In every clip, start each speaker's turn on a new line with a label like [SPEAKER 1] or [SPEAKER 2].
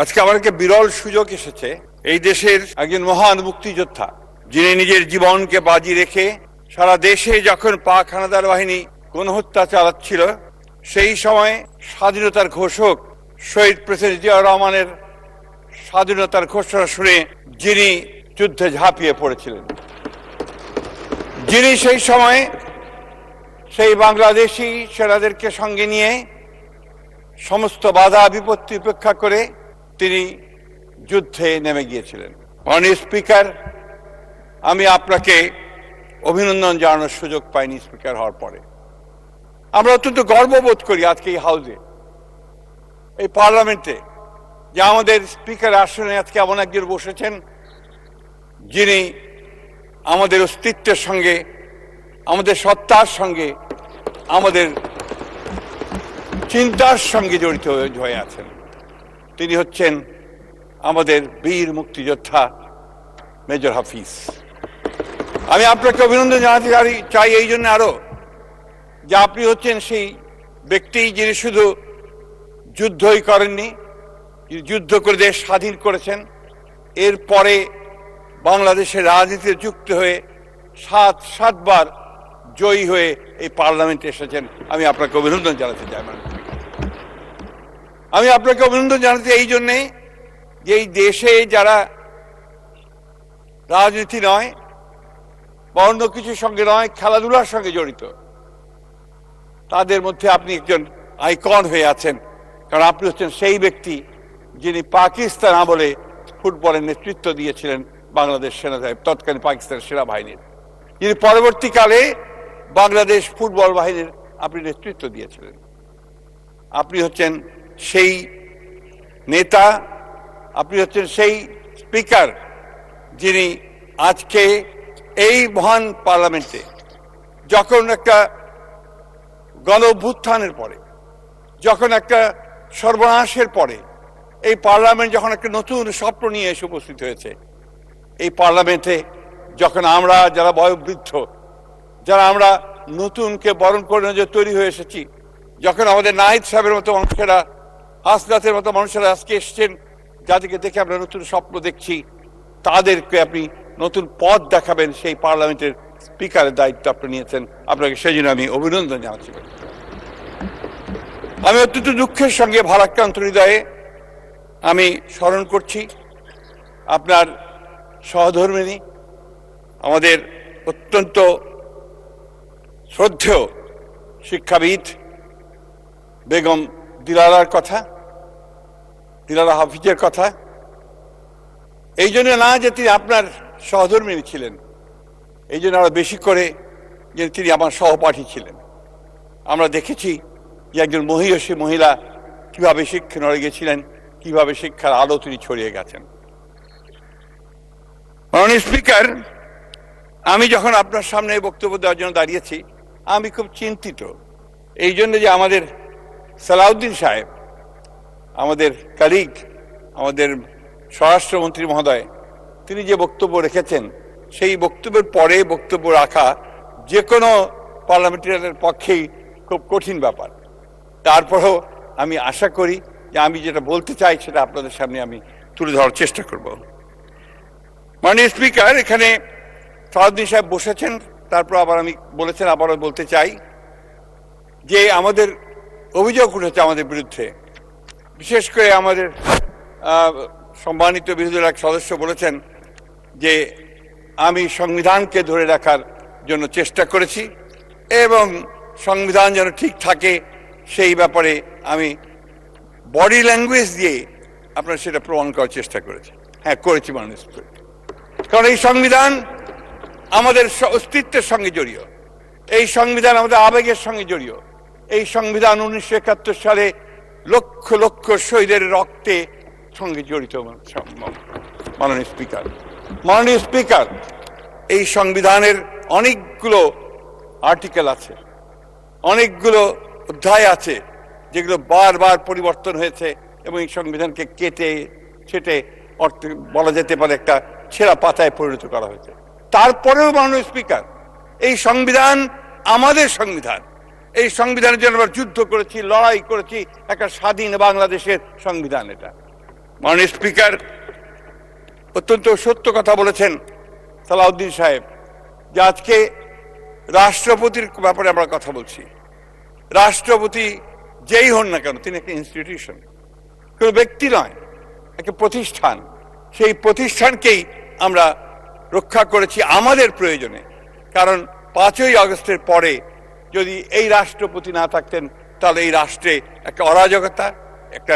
[SPEAKER 1] আজকে আমার একটা বিরল সুযোগ এসেছে এই দেশের একজন মহান মুক্তিযোদ্ধা যিনি নিজের জীবনকে বাজি রেখে সারা দেশে যখন পাক হানাদার বাহিনী গণহত্যা চালাচ্ছিল সেই সময় স্বাধীনতার ঘোষক শহীদ প্রেসিডেন্ট জিয়াউর রহমানের স্বাধীনতার ঘোষণা শুনে যিনি যুদ্ধে ঝাঁপিয়ে পড়েছিলেন, যিনি সেই সময় সেই বাংলাদেশি সেনাদেরকে সঙ্গে নিয়ে সমস্ত বাধা বিপত্তি উপেক্ষা করে তিনি যুদ্ধে নেমে গিয়েছিলেন। মাননীয় স্পিকার, আমি আপনাকে অভিনন্দন জানানোর সুযোগ পাইনি স্পিকার হওয়ার পরে। আমরা অত্যন্ত গর্ববোধ করি আজকে এই হাউসে, এই পার্লামেন্টে, যে আমাদের স্পিকার আসনে আজকে এমন একজন বসেছেন যিনি আমাদের অস্তিত্বের সঙ্গে, আমাদের সত্তার সঙ্গে, আমাদের চিন্তার সঙ্গে জড়িত হয়ে আছেন। তিনি হচ্ছেন আমাদের বীর মুক্তিযোদ্ধা মেজর হাফিজ। আমি আপনাকে অভিনন্দন জানাতে চাই এই জন্য আরো, যে আপনি হচ্ছেন সেই ব্যক্তি যিনি শুধু যুদ্ধই করেননি, যুদ্ধ করে দেশ স্বাধীন করেছেন, এরপরে বাংলাদেশের রাজনীতিতে যুক্ত হয়ে সাতবার জয়ী হয়ে এই পার্লামেন্টে এসেছেন। আমি আপনাকে অভিনন্দন জানাতে চাই। আমি আপনাকে অভিনন্দন জানাতে এই জন্যে যে এই দেশে যারা রাজনীতি নয় বা অন্য কিছুর সঙ্গে নয়, খেলাধুলার সঙ্গে জড়িত, তাদের মধ্যে আপনি একজন আইকন হয়ে আছেন। কারণ আপনি হচ্ছেন সেই ব্যক্তি যিনি পাকিস্তান আমলে ফুটবলের নেতৃত্ব দিয়েছিলেন বাংলাদেশ তৎকালীন পাকিস্তানের সেনাবাহিনীর, যিনি পরবর্তীকালে বাংলাদেশ ফুটবল বাহিনীর আপনি নেতৃত্ব দিয়েছিলেন। আপনি হচ্ছেন সেই নেতা, আপনি হচ্ছেন সেই স্পিকার যিনি আজকে এই মহান পার্লামেন্টে যখন একটা গণ অভ্যুত্থানের পরে, যখন একটা সর্বনাশের পরে এই পার্লামেন্ট যখন একটা নতুন স্বপ্ন নিয়ে এসে উপস্থিত হয়েছে, এই পার্লামেন্টে যখন আমরা যারা বয়োবৃদ্ধ, যারা আমরা নতুনকে বরণ করে যে তৈরি হয়ে এসেছি, যখন আমাদের নাহিদ সাহেবের মতো মানুষেরা, হাসনাতের মতো মানুষেরা আজকে এসছেন, যাদেরকে দেখে আমরা নতুন স্বপ্ন দেখছি, তাদেরকে আপনি নতুন পথ দেখাবেন, সেই পার্লামেন্টের স্পিকারের দায়িত্ব আপনি নিয়েছেন। আপনাকে সেই জন্য আমি অভিনন্দন জানাচ্ছি। আমি অত্যন্ত দুঃখের সঙ্গে ভারাক্রান্ত হৃদয়ে আমি স্মরণ করছি আপনার সহধর্মিণী, আমাদের অত্যন্ত শ্রদ্ধেয় শিক্ষাবিদ বেগম দিলারার কথা, দিলারা হাফিজের কথা। এই জন্য না যে তিনি আপনার সহধর্মিণী ছিলেন, এই জন্য আরো বেশি করে যে তিনি আমার সহপাঠী ছিলেন। আমরা দেখেছি যে একজন মহিয়সী মহিলা কিভাবে শিক্ষা নড়ে গেছিলেন, কিভাবে শিক্ষার আলো তিনি ছড়িয়ে গেছেন। মাননীয় স্পিকার, আমি যখন আপনার সামনে বক্তব্য দেওয়ার জন্য দাঁড়িয়েছি, আমি খুব চিন্তিত এই জন্য যে আমাদের সালাউদ্দিন সাহেব, আমাদের কালিগ, আমাদের স্বরাষ্ট্রমন্ত্রী মহোদয়, তিনি যে বক্তব্য রেখেছেন, সেই বক্তব্যের পরে বক্তব্য রাখা যে কোনো পার্লামেন্টারিয়ানের পক্ষেই খুব কঠিন ব্যাপার। তারপরেও আমি আশা করি যে আমি যেটা বলতে চাই সেটা আপনাদের সামনে আমি তুলে ধরার চেষ্টা করব। মাননীয় স্পিকার, এখানে সালাউদ্দিন সাহেব বসেছেন, তারপর আবার আমি বলেছেন, আবারও বলতে চাই যে আমাদের অভিযোগ উঠেছে আমাদের বিরুদ্ধে। বিশেষ করে আমাদের সম্মানিত বিরোধী দলের এক সদস্য বলেছেন যে আমি সংবিধানকে ধরে রাখার জন্য চেষ্টা করেছি এবং সংবিধান যেন ঠিক থাকে সেই ব্যাপারে আমি বডি ল্যাঙ্গুয়েজ দিয়ে আপনার সেটা প্রমাণ করার চেষ্টা করেছি। হ্যাঁ, করেছি মাননীয় স্পিকার, কারণ এই সংবিধান আমাদের অস্তিত্বের সঙ্গে জড়িত, এই সংবিধান আমাদের আবেগের সঙ্গে জড়িত, এই সংবিধান 1971 সালে লক্ষ লক্ষ শহীদের রক্তে সঙ্গে জড়িত। মাননীয় স্পিকার, এই সংবিধানের অনেকগুলো আর্টিকেল আছে, অনেকগুলো অধ্যায় আছে যেগুলো বারবার পরিবর্তন হয়েছে এবং এই সংবিধানকে কেটে ছেটে বলা যেতে পারে একটা ছেঁড়া পাতায় পরিণত করা হয়েছে। তারপরেও মাননীয় স্পিকার, এই সংবিধান আমাদের সংবিধান, এই সংবিধানের জন্য আমরা যুদ্ধ করেছি, লড়াই করেছি, একটা স্বাধীন বাংলাদেশের সংবিধান এটা। মাননীয় স্পিকার অত্যন্ত সত্য কথা বলেছেন সালাউদ্দিন সাহেব যে আজকে রাষ্ট্রপতির ব্যাপারে আমরা কথা বলছি। রাষ্ট্রপতি যেই হন না কেন তিনি একটা ইনস্টিটিউশন, কোনো ব্যক্তি নয়, একটা প্রতিষ্ঠান। সেই প্রতিষ্ঠানকেই আমরা রক্ষা করেছি আমাদের প্রয়োজনে। কারণ 5ই আগস্টের পরে যদি এই রাষ্ট্রপতি না থাকতেন তাহলে এই রাষ্ট্রে একটা অরাজকতা, একটা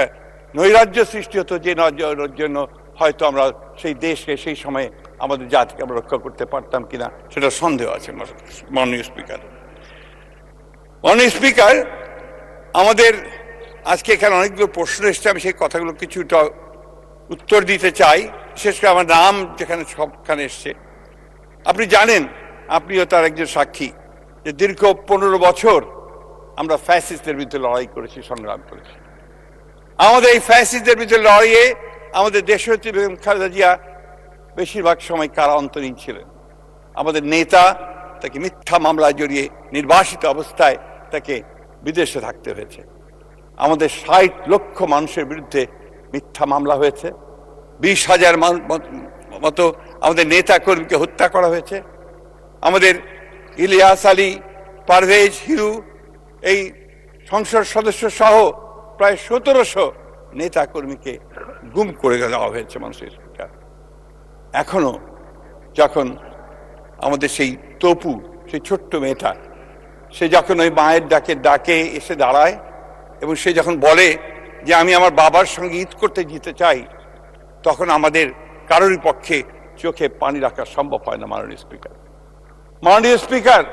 [SPEAKER 1] নৈরাজ্য সৃষ্টি হতো, যে নৈরাজ্যের জন্য হয়তো আমরা সেই দেশকে সেই সময়ে আমাদের জাতিকে আমরা রক্ষা করতে পারতাম কিনা সেটা সন্দেহ আছে। মাননীয় স্পিকার, মাননীয় স্পিকার, আমাদের আজকে এখানে অনেকগুলো প্রশ্ন এসছে, আমি সেই কথাগুলো কিছুটা উত্তর দিতে চাই। বিশেষ করে আমার নাম যেখানে সবখানে এসছে, আপনি জানেন, আপনিও তার একজন সাক্ষী, যে দীর্ঘ 15 বছর আমরা ফ্যাসিস্টদের বিরুদ্ধে লড়াই করেছি, সংগ্রাম করেছি। আমাদের এই ফ্যাসিস্টদের বিরুদ্ধে লড়াইয়ে আমাদের দেশনেত্রী বেগম খালেদা জিয়া বেশিরভাগ সময় কারান্তরীণ ছিলেন। আমাদের নেতা তাকে মিথ্যা মামলায় জড়িয়ে নির্বাসিত অবস্থায় তাকে বিদেশে থাকতে হয়েছে। আমাদের 60 লক্ষ মানুষের বিরুদ্ধে মিথ্যা মামলা হয়েছে। 20,000 মতো আমাদের নেতা কর্মীকে হত্যা করা হয়েছে। আমাদের ইলিয়াস আলী, পারভেজ, হিরু, এই সংসদ সদস্য সহ প্রায় 1700 নেতা কর্মীকে গুম করে দেওয়া হয়েছে মানুষের। এখনো যখন আমাদের সেই তপু, সেই ছোট্ট মেয়েটা, সে যখন ওই মায়ের ডাকে এসে দাঁড়ায় এবং সে যখন বলে যে আমি আমার বাবার সঙ্গে ঈদ করতে যেতে চাই, তখন আমাদের কারোরই পক্ষে চোখে পানি রাখা সম্ভব হয় না। মাননীয় স্পিকার, মাননীয় স্পিকার,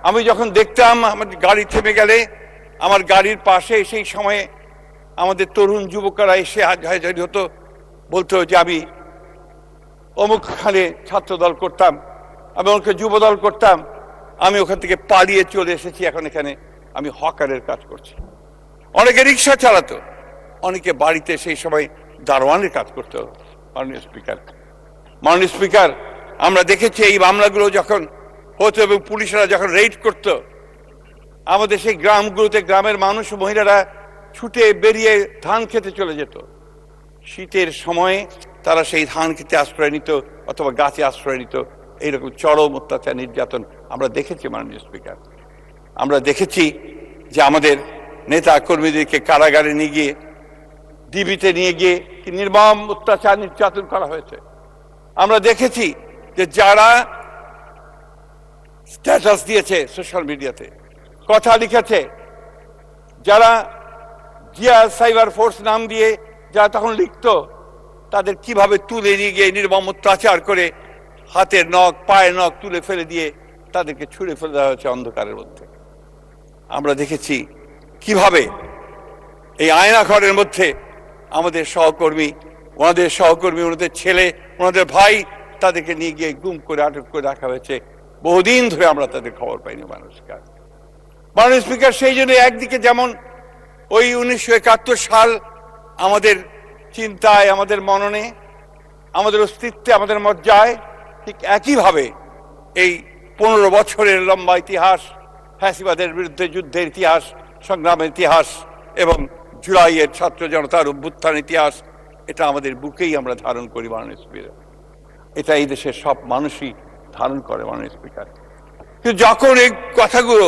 [SPEAKER 1] আমি যখন দেখতাম আমার গাড়ি থেমে গেলে আমার গাড়ির পাশে সেই সময়ে আমাদের তরুণ যুবকরা এসে হাজারি হতো, বলতো যে আমি অমুকখানে ছাত্র দল করতাম, আমি ওকে যুব দল করতাম, আমি ওখান থেকে পালিয়ে চলে এসেছি, এখন এখানে আমি হকারের কাজ করছি। অনেকে রিক্সা চালাতো, অনেকে বাড়িতে সেই সময় দারোয়ানের কাজ করতো। মাননীয় স্পিকার, মাননীয় স্পিকার, আমরা দেখেছি এই মামলাগুলো যখন হতো এবং পুলিশরা যখন রেইড করত, আমাদের সেই গ্রামগুলোতে গ্রামের মানুষ, মহিলারা ছুটে বেরিয়ে ধান খেতে চলে যেত। শীতের সময়ে তারা সেই ধান খেতে আশ্রয় নিত অথবা গাছে আশ্রয় নিত। এইরকম চরম অত্যাচার, নির্যাতন আমরা দেখেছি। মাননীয় স্পিকার, আমরা দেখেছি যে আমাদের নেতা কর্মীদেরকে কারাগারে নিয়ে গিয়ে, ডিবিতে নিয়ে গিয়ে নির্মম অত্যাচার, নির্যাতন করা হয়েছে। আমরা দেখেছি যে যারা স্ট্যাটাস দিয়েছে সোশ্যাল মিডিয়াতে, কথা লিখেছে, যারা জিয়া সাইবার ফোর্স নাম দিয়ে যারা তখন লিখত, তাদের কিভাবে তুলে নিয়ে গিয়ে নির্মম অত্যাচার করে হাতের নখ, পায়ের নখ তুলে ফেলে দিয়ে তাদেরকে ছুঁড়ে ফেলে দেওয়া হয়েছে অন্ধকারের মধ্যে। আমরা দেখেছি কিভাবে এই আয়না ঘরের মধ্যে আমাদের সহকর্মী, ওনাদের ছেলে, ওনাদের ভাই, তাদেরকে নিয়ে গিয়ে গুম করে আটক করে রাখা হয়েছে। বহুদিন ধরে আমরা তাদের খবর পাইনি। মাননীয় স্পিকার, সেই জন্য একদিকে যেমন ওই 1971 সাল আমাদের চিন্তায়, আমাদের মননে, আমাদের অস্তিত্বে, আমাদের মজ্জায়, ঠিক একইভাবে এই 15 বছরের লম্বা ইতিহাস, ফ্যাসিবাদের বিরুদ্ধে যুদ্ধের ইতিহাস, সংগ্রামের ইতিহাস এবং জুলাইয়ের ছাত্র জনতার অভ্যুত্থান ইতিহাস, এটা আমাদের বুকেই আমরা ধারণ করি। মাননীয় স্পিকার, এটা এই দেশের সব মানুষই ধারণ করে। মাননীয় স্পিকার, কিন্তু যখন এই কথাগুলো,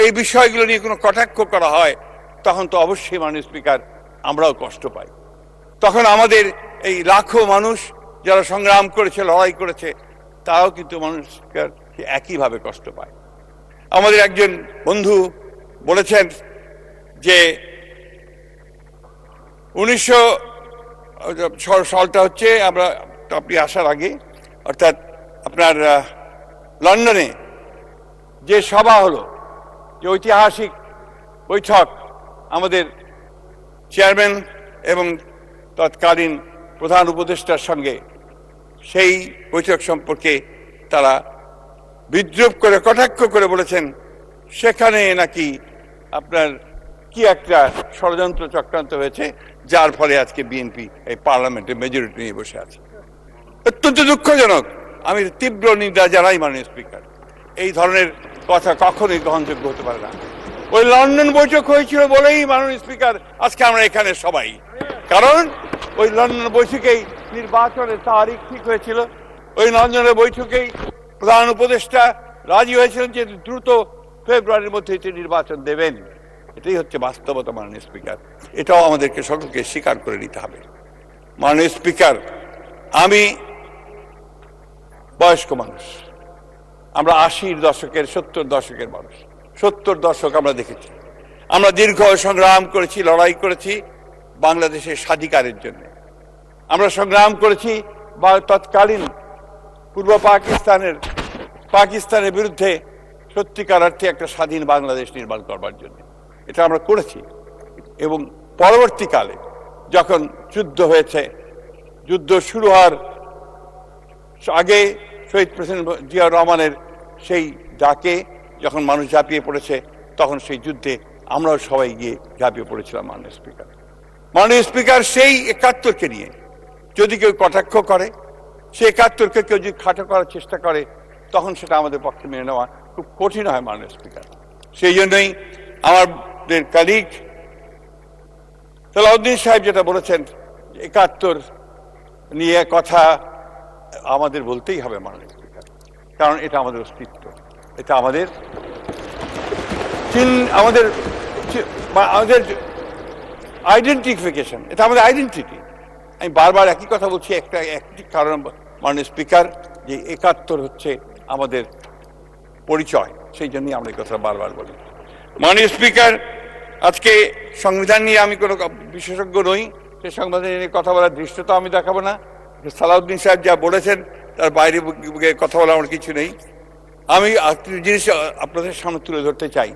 [SPEAKER 1] এই বিষয়গুলো নিয়ে কোনো কটাক্ষ করা হয়, তখন তো অবশ্যই মাননীয় স্পিকার আমরাও কষ্ট পাই। তখন আমাদের এই লাখো মানুষ যারা সংগ্রাম করেছে, লড়াই করেছে, তারাও কিন্তু মাননীয় স্পিকার একইভাবে কষ্ট পায়। আমাদের একজন বন্ধু বলেছেন যে 1900 সালটা হচ্ছে আপনি আসার আগে, অর্থাৎ আপনার লন্ডনে যে সভা হলো, যে ঐতিহাসিক বৈঠক আমাদের চেয়ারম্যান এবং তৎকালীন প্রধান উপদেষ্টার সঙ্গে, সেই বৈঠক সম্পর্কে তারা বিদ্রুপ করে, কটাক্ষ করে বলেছেন সেখানে নাকি আপনার কি একটা ষড়যন্ত্র চক্রান্ত হয়েছে, যার ফলে আজকে বিএনপি এই পার্লামেন্টে মেজরিটি নিয়ে বসে আছে। অত্যন্ত দুঃখজনক। আমি তীব্র নিন্দা জানাই মাননীয় স্পিকার। এই ধরনের কথা কখনোই গ্রহণযোগ্য হতে পারে না। ওই লন্ডন বৈঠক হয়েছিল বলেই মাননীয় স্পিকার আজকে আমরা এখানে সবাই, কারণ ওই লন্ডন বৈঠকেই নির্বাচনের তারিখ ঠিক হয়েছিল। ওই লন্ডনের বৈঠকেই প্রধান উপদেষ্টা রাজি হয়েছিলেন যে দ্রুত ফেব্রুয়ারির মধ্যে তিনি নির্বাচন দেবেন। এটাই হচ্ছে বাস্তবতা মাননীয় স্পিকার, এটাও আমাদেরকে সকলকে স্বীকার করে নিতে হবে। মাননীয় স্পিকার, আমি বয়স্ক মানুষ, আমরা 80-র দশকের 70 দশকের মানুষ। 70 দশক আমরা দেখেছি, আমরা দীর্ঘ সংগ্রাম করেছি, লড়াই করেছি বাংলাদেশের স্বাধিকারের জন্য। আমরা সংগ্রাম করেছি বা তৎকালীন পূর্ব পাকিস্তানের বিরুদ্ধে সত্যিকার অর্থে একটা স্বাধীন বাংলাদেশ নির্মাণ করবার জন্য। এটা আমরা করেছি। এবং পরবর্তীকালে যখন যুদ্ধ হয়েছে, যুদ্ধ শুরু হওয়ার আগে শহীদ প্রেসিডেন্ট জিয়াউর রহমানের সেই ডাকে যখন মানুষ ঝাঁপিয়ে পড়েছে, তখন সেই যুদ্ধে আমরাও সবাই গিয়ে ঝাঁপিয়ে পড়েছিলাম। মাননীয় স্পিকার, সেই 71কে নিয়ে যদি কেউ কটাক্ষ করে, সেই 71কে কেউ যদি খাটো করার চেষ্টা করে, তখন সেটা আমাদের পক্ষে মেনে নেওয়া খুব কঠিন হয় মাননীয় স্পিকার। সেই জন্যই আমাদের কলিগ সালাউদ্দিন সাহেব যেটা বলেছেন, 71 নিয়ে কথা আমাদের বলতেই হবে মাননীয় স্পিকার, কারণ এটা আমাদের অস্তিত্ব, এটা আমাদের আইডেন্টিফিকেশন, এটা আমাদের আইডেন্টিটি। আমি বারবার একই কথা বলছি, একটি কারণ মাননীয় স্পিকার, যে 71 হচ্ছে আমাদের পরিচয়, সেই জন্যই আমরা এই কথা বারবার বলি। মাননীয় স্পিকার, আজকে সংবিধান নিয়ে আমি কোনো বিশেষজ্ঞ নই, সেই সংবিধান নিয়ে কথা বলার দৃশ্যতা আমি দেখাবো না। সালাউদ্দিন সাহেব যা বলেছেন তার বাইরে কথা বলা আমার কিছু নেই। আমি জিনিস আপনাদের সামনে তুলে ধরতে চাই।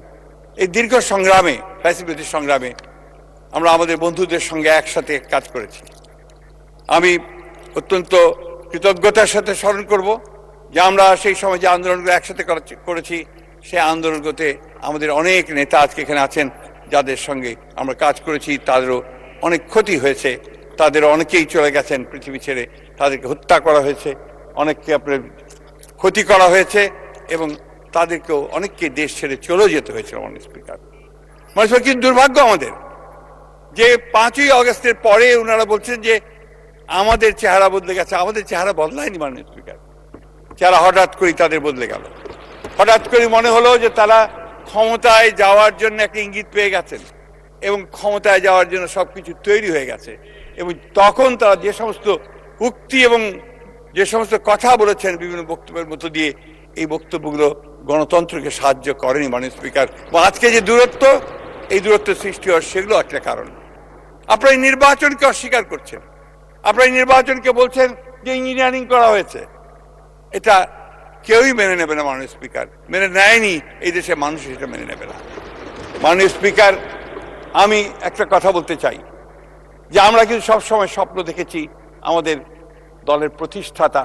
[SPEAKER 1] এই দীর্ঘ সংগ্রামে, ফ্যাসিলিটির সংগ্রামে আমরা আমাদের বন্ধুদের সঙ্গে একসাথে কাজ করেছি। আমি অত্যন্ত কৃতজ্ঞতার সাথে স্মরণ করব যে আমরা সেই সময় যে আন্দোলনগুলো একসাথে করেছি, সেই আন্দোলনগুলোতে আমাদের অনেক নেতা আজকে এখানে আছেন, যাদের সঙ্গে আমরা কাজ করেছি। তাদেরও অনেক ক্ষতি হয়েছে, তাদের অনেকেই চলে গেছেন পৃথিবী ছেড়ে, তাদেরকে হত্যা করা হয়েছে, অনেককে আপনার ক্ষতি করা হয়েছে, এবং তাদেরকেও অনেককে দেশ ছেড়ে চলেও যেতে হয়েছে। মাননীয় স্পিকার, কিন্তু দুর্ভাগ্য আমাদের যে 5ই আগস্টের পরে ওনারা বলছেন যে আমাদের চেহারা বদলে গেছে। আমাদের চেহারা বদলায়নি মাননীয় স্পিকার, চেহারা হঠাৎ করেই তাদের বদলে গেল। হঠাৎ করে মনে হলো যে তারা ক্ষমতায় যাওয়ার জন্য একটা ইঙ্গিত পেয়ে গেছেন এবং ক্ষমতায় যাওয়ার জন্য সবকিছু তৈরি হয়ে গেছে। এবং তখন তারা যে সমস্ত উক্তি এবং যে সমস্ত কথা বলেছেন বিভিন্ন বক্তব্যের মধ্য দিয়ে, এই বক্তব্যগুলো গণতন্ত্রকে সাহায্য করেনি মাননীয় স্পিকার। আজকে যে দূরত্ব, এই দূরত্ব সৃষ্টি হওয়ার সেগুলো একটা কারণ। আপনারা এই নির্বাচনকে অস্বীকার করছেন, আপনারা এই নির্বাচনকে বলছেন যে ইঞ্জিনিয়ারিং করা হয়েছে। এটা কেউই মেনে নেবে না মাননীয় স্পিকার, মেনে নেয়নি, এই দেশের মানুষ এটা মেনে নেবে না। মাননীয় স্পিকার, আমি একটা কথা বলতে চাই যে আমরা কিন্তু সবসময় স্বপ্ন দেখেছি, আমাদের দলের প্রতিষ্ঠাতা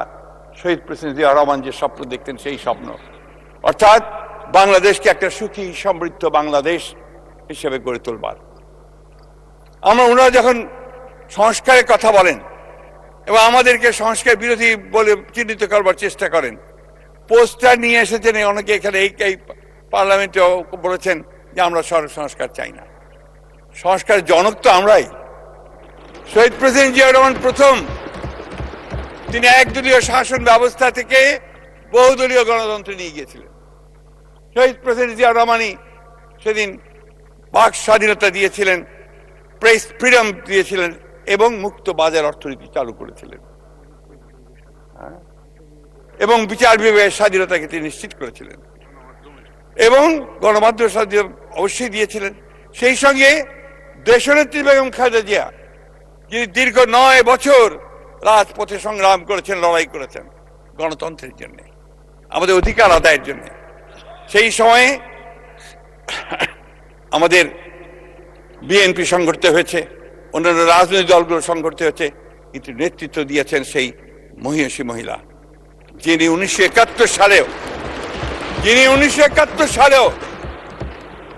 [SPEAKER 1] শহীদ প্রেসিডেন্ট জিয়া রহমান যে স্বপ্ন দেখতেন, সেই স্বপ্ন, অর্থাৎ বাংলাদেশকে একটা সুখী সমৃদ্ধ বাংলাদেশ হিসেবে গড়ে তোলবার। ওনারা যখন সংস্কারের কথা বলেন এবং আমাদেরকে সংস্কার বিরোধী বলে চিহ্নিত করবার চেষ্টা করেন, পোস্টার নিয়ে এসেছেন অনেকে এখানে, এই পার্লামেন্টে বলেছেন যে আমরা সংস্কার চাই না। সংস্কার জনক তো আমরাই। শহীদ প্রেসিডেন্ট জিয়া রহমান প্রথম, তিনি একদলীয় শাসন ব্যবস্থা থেকে বহুদলীয় গণতন্ত্রে নিয়ে গিয়েছিলেন। শহীদ প্রেসিডেন্ট জিয়া রহমানই সেদিন বাক স্বাধীনতা দিয়েছিলেন, প্রেস ফ্রিডম দিয়েছিলেন এবং মুক্ত বাজার অর্থনীতি চালু করেছিলেন, এবং বিচার বিভাগের স্বাধীনতাকে তিনি নিশ্চিত করেছিলেন, এবং গণমাধ্যম স্বাধীনতা অবশ্যই দিয়েছিলেন। সেই সঙ্গে দেশনেত্রী বেগম খালেদা জিয়া, যিনি দীর্ঘ 9 বছর রাজপথে সংগ্রাম করেছেন, লড়াই করেছেন গণতন্ত্রের জন্য, আমাদের অধিকার আদায়ের জন্য। সেই সময়ে আমাদের বিএনপি সংগঠিত হয়েছে, অন্যান্য রাজনৈতিক দলগুলো সংগঠিত হয়েছে, কিন্তু নেতৃত্ব দিয়েছেন সেই মহিষী মহিলা, যিনি 1971 সালেও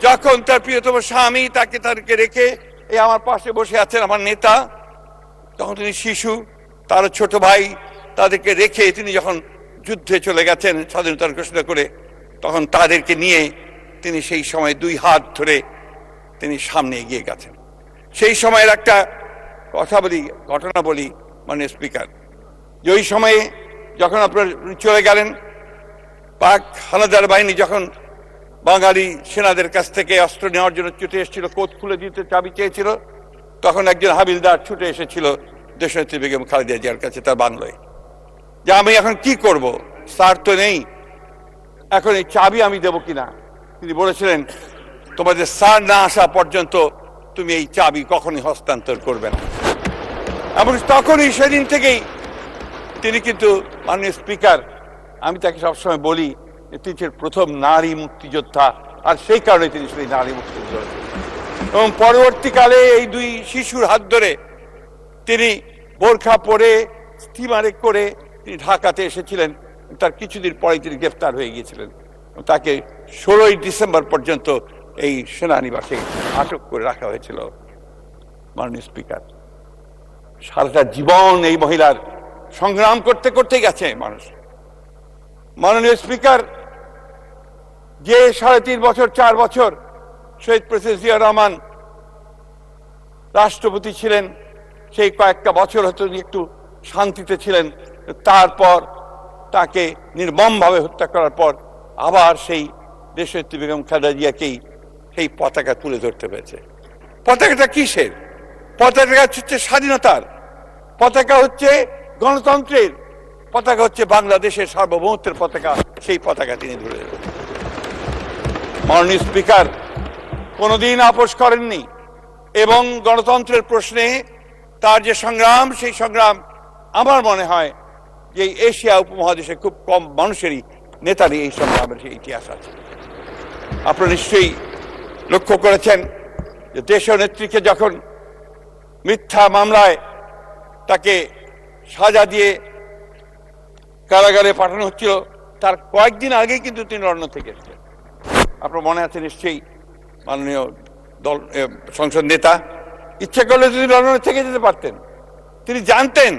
[SPEAKER 1] যখন তার প্রিয়তম স্বামী তাদেরকে রেখে এই আমার পাশে বসে আছেন আমার নেতা, তখন তিনি শিশু, তার ছোট ভাই, তাদেরকে রেখে তিনি যখন যুদ্ধে চলে গেছেন স্বাধীনতার ঘোষণা করে, তখন তাদেরকে নিয়ে তিনি সেই সময় 2 হাত ধরে তিনি সামনে এগিয়ে গেছেন। সেই সময়ের একটা কথা বলি, ঘটনা বলি মাননীয় স্পিকার, যে ওই সময়ে যখন আপনার চলে গেলেন, পাক হানাদার বাহিনী যখন বাঙালি সেনাদের কাছ থেকে অস্ত্র নেওয়ার জন্য ছুটে এসেছিল, কোট খুলে দিতে চাবি চেয়েছিল, তখন একজন হাবিলদার ছুটে এসেছিল দেশনেত্রী বেগম খালেদা জিয়ার কাছে তার বাংলায়, যে আমি এখন কি করব, স্যার তো নেই, এখন এই চাবি আমি দেবো কিনা। তিনি বলেছিলেন, তোমাদের স্যার না আসা পর্যন্ত তুমি এই চাবি কখনই হস্তান্তর করবে না। এবং তখনই সেদিন থেকেই তিনি কিন্তু মাননীয় স্পিকার, আমি তাকে সবসময় বলি যে তিনি ছিলেন প্রথম নারী মুক্তিযোদ্ধা, আর সেই কারণে তিনি সেই নারী মুক্তিযোদ্ধা। এবং পরবর্তীকালে এই দুই শিশুর হাত ধরে তিনি বোরখা পরে স্টিমারে করে তিনি ঢাকাতে এসেছিলেন। তার কিছুদিন পরে তিনি গ্রেফতার হয়ে গিয়েছিলেন। তাকে 16ই ডিসেম্বর পর্যন্ত এই সেনানিবাসে আটক করে রাখা হয়েছিল। মাননীয় স্পিকার, সারাটা জীবন এই মহিলার সংগ্রাম করতে করতে গেছে মানুষ। মাননীয় স্পিকার, যে 3.5 বছর 4 বছর শহীদ প্রেসিডেন্ট জিয়া রহমান রাষ্ট্রপতি ছিলেন, সেই কয়েকটা বছর হয়তো একটু শান্তিতে ছিলেন, তারপর তাকে নির্মমভাবে হত্যা করার পর আবার সেই দেশনেত্রী বেগম খালেদা জিয়াকেই সেই পতাকা তুলে ধরতে হয়েছে। পতাকাটা কিসের? পতাকা হচ্ছে স্বাধীনতার, পতাকা হচ্ছে গণতন্ত্রের, পতাকা হচ্ছে বাংলাদেশের সার্বভৌমত্বের পতাকা। সেই পতাকা তিনি ধরে দেবেন। মাননীয় স্পিকার কোনোদিন আপোষ করেননি এবং গণতন্ত্রের প্রশ্নে তার যে সংগ্রাম, সেই সংগ্রাম আমার মনে হয় যে এশিয়া উপমহাদেশে খুব কম মানুষেরই নেতারই এই সংগ্রামের সেই ইতিহাস আছে। আপনারা নিশ্চয়ই লক্ষ্য করেছেন যে দেশীয় নেত্রীকে যখন মিথ্যা মামলায় তাকে সাজা দিয়ে কারাগারে পাঠানো হচ্ছিল, তার কয়েকদিন আগেই কিন্তু তিনি লন্ডন থেকে এসেছেন। আপনার মনে আছে নিশ্চয়ই, মাননীয় দল সংসদ নেতা ইচ্ছা করলে যদি লন্ডনে থেকে যেতে পারতেন। তিনি জানতেন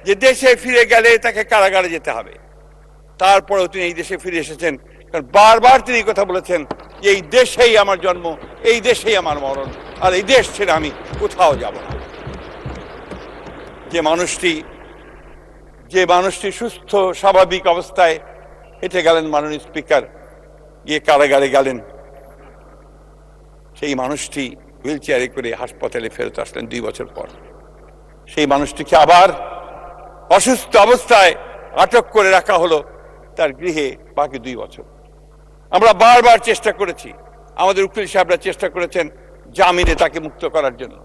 [SPEAKER 1] যে দেশে ফিরে গেলে তাকে কারাগারে যেতে হবে, তারপরেও তিনি এই দেশে ফিরে এসেছেন। কারণ বারবার তিনি কথা বলেছেন যে এই দেশেই আমার জন্ম, এই দেশেই আমার মরণ, আর এই দেশ ছেড়ে আমি কোথাও যাব না। যে মানুষটি সুস্থ স্বাভাবিক অবস্থায় হেঁটে গেলেন, মাননীয় স্পিকার, গিয়ে কারাগারে গেলেন, সেই মানুষটি হুইল চেয়ারে করে হাসপাতালে ফেরত আসলেন 2 বছর পর। সেই মানুষটিকে আবার অসুস্থ অবস্থায় আটক করে রাখা হলো তার গৃহে বাকি 2 বছর। আমরা বারবার চেষ্টা করেছি, আমাদের উকিল সাহেবরা চেষ্টা করেছেন জামিনে তাকে মুক্ত করার জন্য।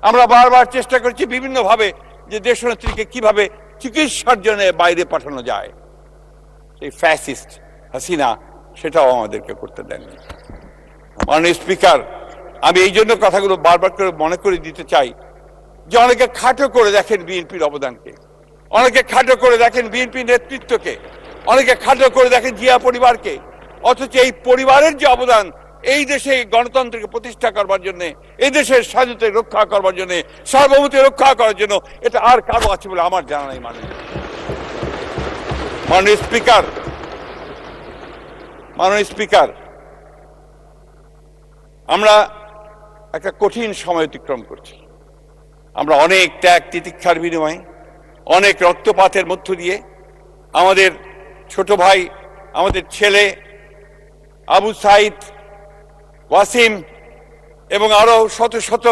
[SPEAKER 1] আমরা বারবার চেষ্টা করেছি বিভিন্নভাবে যে দেশনেত্রীকে কিভাবে চিকিৎসার জন্য বাইরে পাঠানো যায়। সেই ফ্যাসিস্ট হাসিনা সেটাও আমাদেরকে করতে দেননি। মাননীয় স্পিকার, আমি এই জন্য কথাগুলো বারবার করে মনে করে দিতে চাই যে অনেকে খাটো করে দেখেন বিএনপির অবদানকে, অনেকে খাটো করে দেখেন বিএনপির নেতৃত্বকে, অনেকে খাটো করে দেখেন জিয়া পরিবারকে, অথচ এই পরিবারের যে অবদান এই দেশে গণতন্ত্রকে প্রতিষ্ঠা করবার জন্য, এই দেশের স্বাধীনতা রক্ষা করবার জন্য, সার্বভৌমত্ব রক্ষা করার জন্য, এটা আর কারো আছে বলে আমার জানা নাই। মাননীয় স্পিকার, আমরা একটা কঠিন সময় অতিক্রম করছি। আমরা অনেক ত্যাগ তিতিক্ষার বিনিময়ে, অনেক রক্তপাতের মধ্য দিয়ে আমাদের ছোট ভাই, আমাদের ছেলে আবু সাইদ, ওয়াসিম এবং আরো শত শত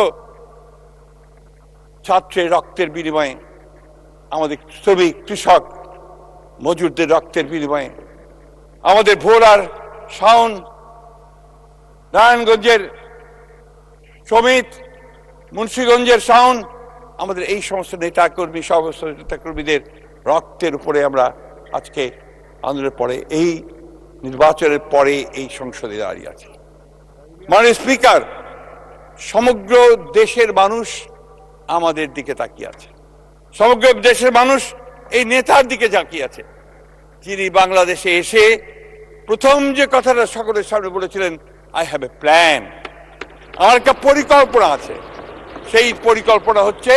[SPEAKER 1] ছাত্রের রক্তের বিনিময়ে, আমাদের শ্রমিক কৃষক মজুরদের রক্তের বিনিময়ে, আমাদের ভোলার শাওন, নারায়ণগঞ্জের সমিত, মুন্সিগঞ্জের শাওন, আমাদের এই সমস্ত নেতাকর্মী, সমস্ত নেতাকর্মীদের রক্তের উপরে আমরা আজকে আন্দোলনের পরে, এই নির্বাচনের পরে এই সংসদে দাঁড়িয়ে আছি। মাননীয় স্পিকার, সমগ্র দেশের মানুষ আমাদের দিকে তাকিয়ে আছে, সমগ্র দেশের মানুষ এই নেতার দিকে তাকিয়ে আছে, যিনি বাংলাদেশে এসে প্রথম যে কথাটা সকলের সামনে বলেছিলেন, আই হ্যাভ এ প্ল্যান, আমার একটা পরিকল্পনা আছে। সেই পরিকল্পনা হচ্ছে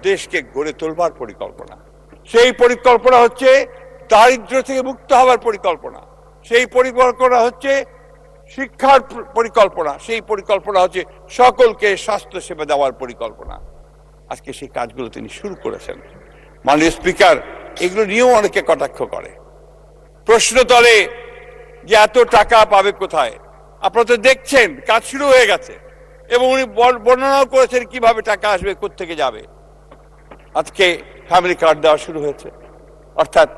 [SPEAKER 1] দেশকে গড়ে তোলবার পরিকল্পনা, সেই পরিকল্পনা হচ্ছে দারিদ্র্য থেকে মুক্ত হওয়ার পরিকল্পনা, সেই পরিকল্পনা হচ্ছে শিক্ষার পরিকল্পনা, সেই পরিকল্পনা হচ্ছে সকলকে স্বাস্থ্য সেবা দেওয়ার পরিকল্পনা। আজকে সেই কাজগুলো তিনি শুরু করেছেন। মাননীয় স্পিকার, এগুলো নিয়েও অনেকে কটাক্ষ করে, প্রশ্ন তোলে যে এত টাকা পাবে কোথায়। আপনারা তো দেখছেন কাজ শুরু হয়ে গেছে, এবং উনি বর্ণনাও করেছেন কিভাবে টাকা আসবে, কোত্থেকে যাবে। আজকে ফ্যামিলি কার্ড দেওয়া শুরু হয়েছে, অর্থাৎ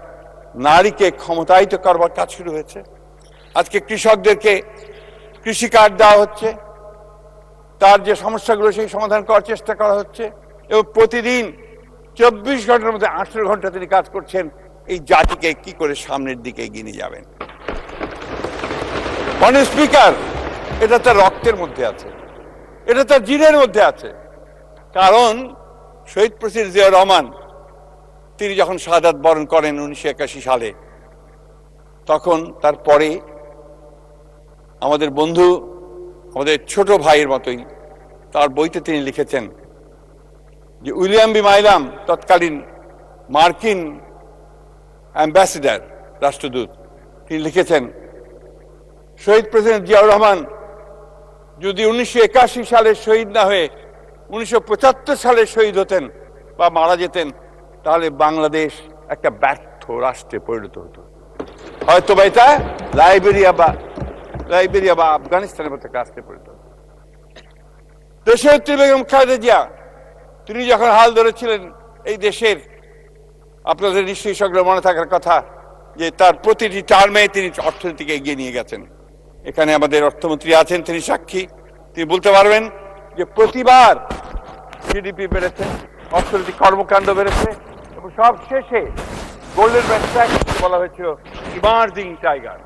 [SPEAKER 1] নারীকে ক্ষমতায়িত করবার কাজ শুরু হয়েছে। আজকে কৃষকদেরকে কৃষি কার্ড দেওয়া হচ্ছে, তার যে সমস্যাগুলো সেই সমাধান করার চেষ্টা করা হচ্ছে, এবং প্রতিদিন 24 ঘন্টার মধ্যে 18 ঘন্টা তিনি কাজ করছেন এই জাতিকে কি করে সামনের দিকে এগিয়ে নিয়ে যাবেন। মাননীয় স্পিকার, এটা তার রক্তের মধ্যে আছে, এটা তার জিনের মধ্যে আছে। কারণ শহীদ প্রেসিডেন্ট জিয়াউর রহমান তিনি যখন শাহাদাত বরণ করেন 1981 সালে, তখন তারপরে আমাদের বন্ধু, আমাদের ছোট ভাইয়ের মতোই তার বইতে তিনি লিখেছেন যে উইলিয়াম বি মাইলাম, তৎকালীন মার্কিন অ্যাম্বাসেডর, রাষ্ট্রদূত, তিনি লিখেছেন শহীদ প্রেসিডেন্ট জিয়াউর রহমান যদি 1981 সালে শহীদ না হয়ে 1975 সালে শহীদ হতেন বা মারা যেতেন, তাহলে বাংলাদেশ একটা ব্যর্থ রাষ্ট্রে পরিণত হতো। হয়তো বা এটা লাইবেরিয়া বা আফগানিস্তানের মতো একটা রাষ্ট্রে পরিণত হতো। দেশনেত্রী বেগম খালেদা জিয়া তিনি যখন হাল ধরেছিলেন এই দেশের, আপনাদের নিশ্চয়ই সকলে মনে থাকার কথা যে তার প্রতিটি টার্মে তিনি অর্থনীতিকে এগিয়ে নিয়ে গেছেন। এখানে আমাদের অর্থমন্ত্রী আছেন, তিনি সাক্ষী, তিনি বলতে পারবেন যে প্রতিবার জিডিপি বেড়েছে, অর্থনৈতিক কর্মকাণ্ড বেড়েছে, এবং সব শেষে গোল্ডেন ব্যাকট্র্যাক বলা হয়েছিল ইমার্জিং টাইগার।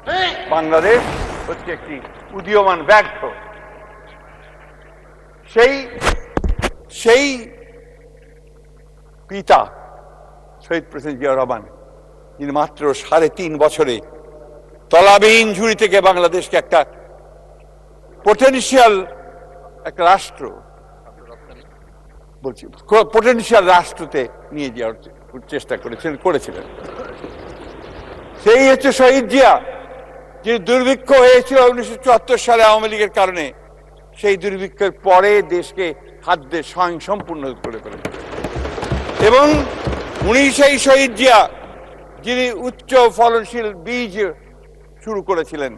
[SPEAKER 1] বাংলাদেশ হচ্ছে একটি উদীয়মান ব্যাঘ্র। সেই পিতা শহীদ প্রেসিডেন্ট জিয়াউর রহমান, যিনি মাত্র 3.5 বছরে তলাবিহীন ঝুড়ি থেকে বাংলাদেশকে একটা পটেনশিয়াল একটা রাষ্ট্র বলছি পটেনশিয়াল রাষ্ট্রতে নিয়ে যাওয়ার চেষ্টা করেছিলেন। সেই হচ্ছে শহীদ জিয়া, যিনি দুর্ভিক্ষ হয়েছিল 1974 সালে আওয়ামী লীগের কারণে। সেই দুর্ভিক্ষের পরে দেশকে খাদ্যে স্বয়ংসম্পূর্ণ করে ফেলেছিলেন। এবং উনি সেই শহীদ জিয়া যিনি উচ্চ ফলনশীল বীজ শুরু করেছিলেন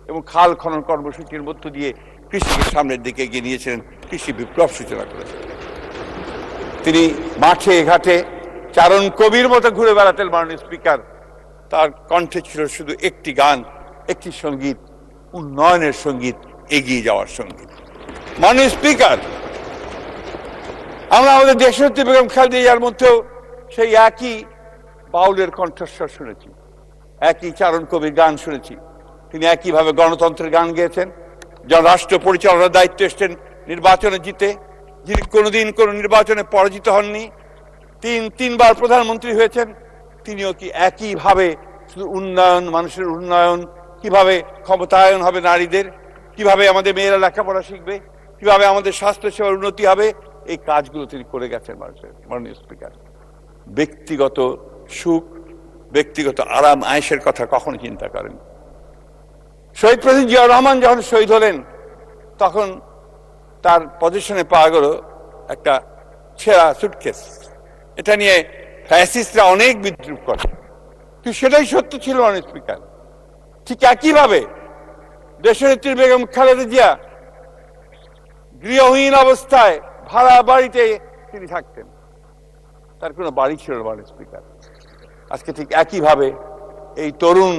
[SPEAKER 1] এবং খাল খনন কর্মসূচির মধ্য দিয়ে কৃষিকে সামনের দিকে এগিয়ে নিয়েছিলেন, কৃষি বিপ্লব সূচনা করেছিলেন। তিনি মাঠে ঘাটে চারণ কবির মতো ঘুরে বেড়াতেন। মাননীয় স্পিকার, তার কণ্ঠে ছিল শুধু একটি গান, একটি সঙ্গীত, উন্নয়নের সঙ্গীত, এগিয়ে যাওয়ার সঙ্গীত। মাননীয় স্পিকার, আমরা আমাদের দেশনেত্রী বেগম খালেদা জিয়ার মধ্যেও সেই একই বাউলের কণ্ঠস্বর শুনেছি, একই চারণ কবির গান শুনেছি। তিনি একইভাবে গণতন্ত্রের গান গেয়েছেন। যখন রাষ্ট্র পরিচালনার দায়িত্ব এসছেন নির্বাচনে জিতে, যিনি কোনোদিন কোনো নির্বাচনে পরাজিত হননি, তিনবার প্রধানমন্ত্রী হয়েছেন, তিনিও কি একইভাবে শুধু উন্নয়ন, মানুষের উন্নয়ন, কিভাবে ক্ষমতায়ন হবে নারীদের, কিভাবে আমাদের মেয়েরা লেখাপড়া শিখবে, কিভাবে আমাদের স্বাস্থ্যসেবার উন্নতি হবে, এই কাজগুলো তিনি করে গেছেন। মাননীয় স্পিকার, ব্যক্তিগত সুখ, ব্যক্তিগত আরাম আয়েশের কথা কখনো চিন্তা করেন। শহীদ প্রেসিডেন্ট জিয়াউর রহমান যখন শহীদ হলেন, তখন তার পজিশনে পাওয়া গেল একটা ছেঁড়া সুটকেস। এটা নিয়ে ফ্যাসিস্টরা অনেক বিদ্রুপ করে, কিন্তু সেটাই সত্য ছিল। মাননীয় স্পিকার, ঠিক একইভাবে দেশনেত্রী বেগম খালেদা জিয়া গৃহহীন অবস্থায় ভাড়া বাড়িতে তিনি থাকতেন, তার কোনো বাড়ি ছিল না। মাননীয় স্পিকার, আজকে ঠিক একইভাবে এই তরুণ,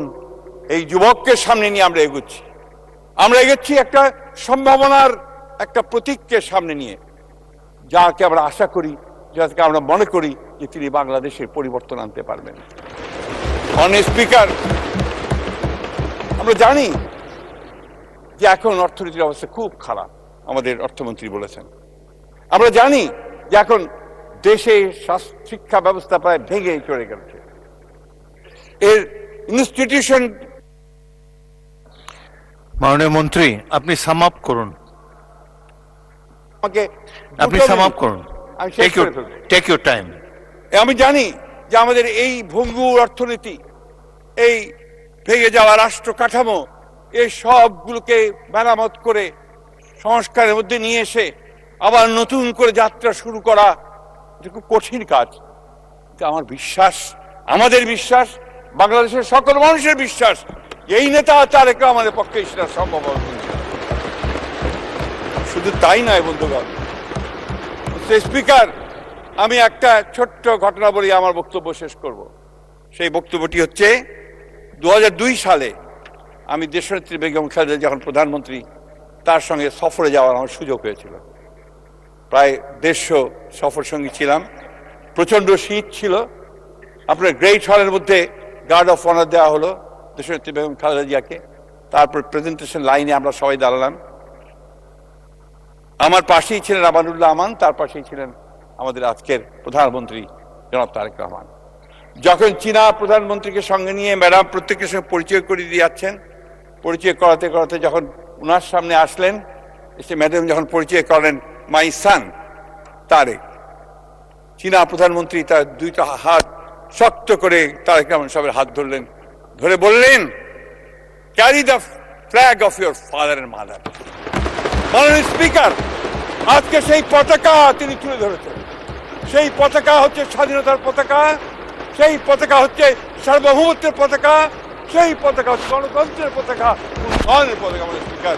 [SPEAKER 1] এই যুবককে সামনে নিয়ে আমরা এগোচ্ছি একটা সম্ভাবনার একটা প্রতীককে সামনে নিয়ে, যাকে আমরা আশা করি, যাকে আমরা মনে করি যে তিনি বাংলাদেশের পরিবর্তন আনতে পারবেন। মাননীয় স্পিকার, আমরা জানি যে এখন অর্থনীতির অবস্থা খুব খারাপ, আমাদের অর্থমন্ত্রী বলেছেন। আমরা জানি যে এখন দেশে শিক্ষা ব্যবস্থা প্রায় ভেঙে চলে গেছে, এর ইনস্টিটিউশন।
[SPEAKER 2] মাননীয় মন্ত্রী, আপনি সাম আপ করুন। Take your time.
[SPEAKER 1] আমি জানি যে আমাদের এই ভঙ্গুর অর্থনীতি, এই ভেঙে যাওয়া রাষ্ট্র কাঠামো, এই সবগুলোকে মেরামত করে সংস্কারের মধ্যে নিয়ে এসে আবার নতুন করে যাত্রা শুরু করা এটা খুব কঠিন কাজ, কিন্তু আমার বিশ্বাস, আমাদের বিশ্বাস, বাংলাদেশের সকল মানুষের বিশ্বাস, এই নেতা তারেক রহমানের পক্ষে সেটা সম্ভব হবে। শুধু তাই নয় বন্ধুগণ, স্পিকার, আমি একটা ছোট্ট ঘটনা বলি আমার বক্তব্য শেষ করব। সেই বক্তব্যটি হচ্ছে 2002 সালে আমি দেশনেত্রী বেগম খালেদা যখন প্রধানমন্ত্রী, তার সঙ্গে সফরে যাওয়ার আমার সুযোগ হয়েছিল। প্রায় 150 সফর সঙ্গী ছিলাম। প্রচণ্ড শীত ছিল। আপনার গ্রেট হলের মধ্যে গার্ড অফ অনার দেওয়া হলো দেশনেত্রী বেগম খালেদা জিয়াকে। তারপর প্রেজেন্টেশন লাইনে আমরা সবাই দাঁড়ালাম। আমার পাশেই ছিলেন আমানুল্লাহ আমান, তার পাশেই ছিলেন আমাদের আজকের প্রধানমন্ত্রী জনাব তারেক রহমান। যখন চীনা প্রধানমন্ত্রীকে সঙ্গে নিয়ে ম্যাডাম প্রত্যেকের সঙ্গে পরিচয় করে দিয়ে যাচ্ছেন, পরিচয় করাতে করাতে যখন ওনার সামনে আসলেন, এসে ম্যাডাম যখন পরিচয় করেন মাই সান তারেক, চীনা প্রধানমন্ত্রী তার দুইটা হাত শক্ত করে তারেক রহমান সাহেবের হাত ধরলেন, ধরে বললেন, carry the flag of your father and mother. মাননীয় স্পিকার, আজকে সেই পতাকা তিনি তুলে ধরেছেন। সেই পতাকা হচ্ছে স্বাধীনতার পতাকা, সেই পতাকা হচ্ছে সার্বভৌমত্বের পতাকা, সেই পতাকা হচ্ছে গণতন্ত্রের পতাকা, উন্নয়নের পতাকা। মাননীয় স্পিকার,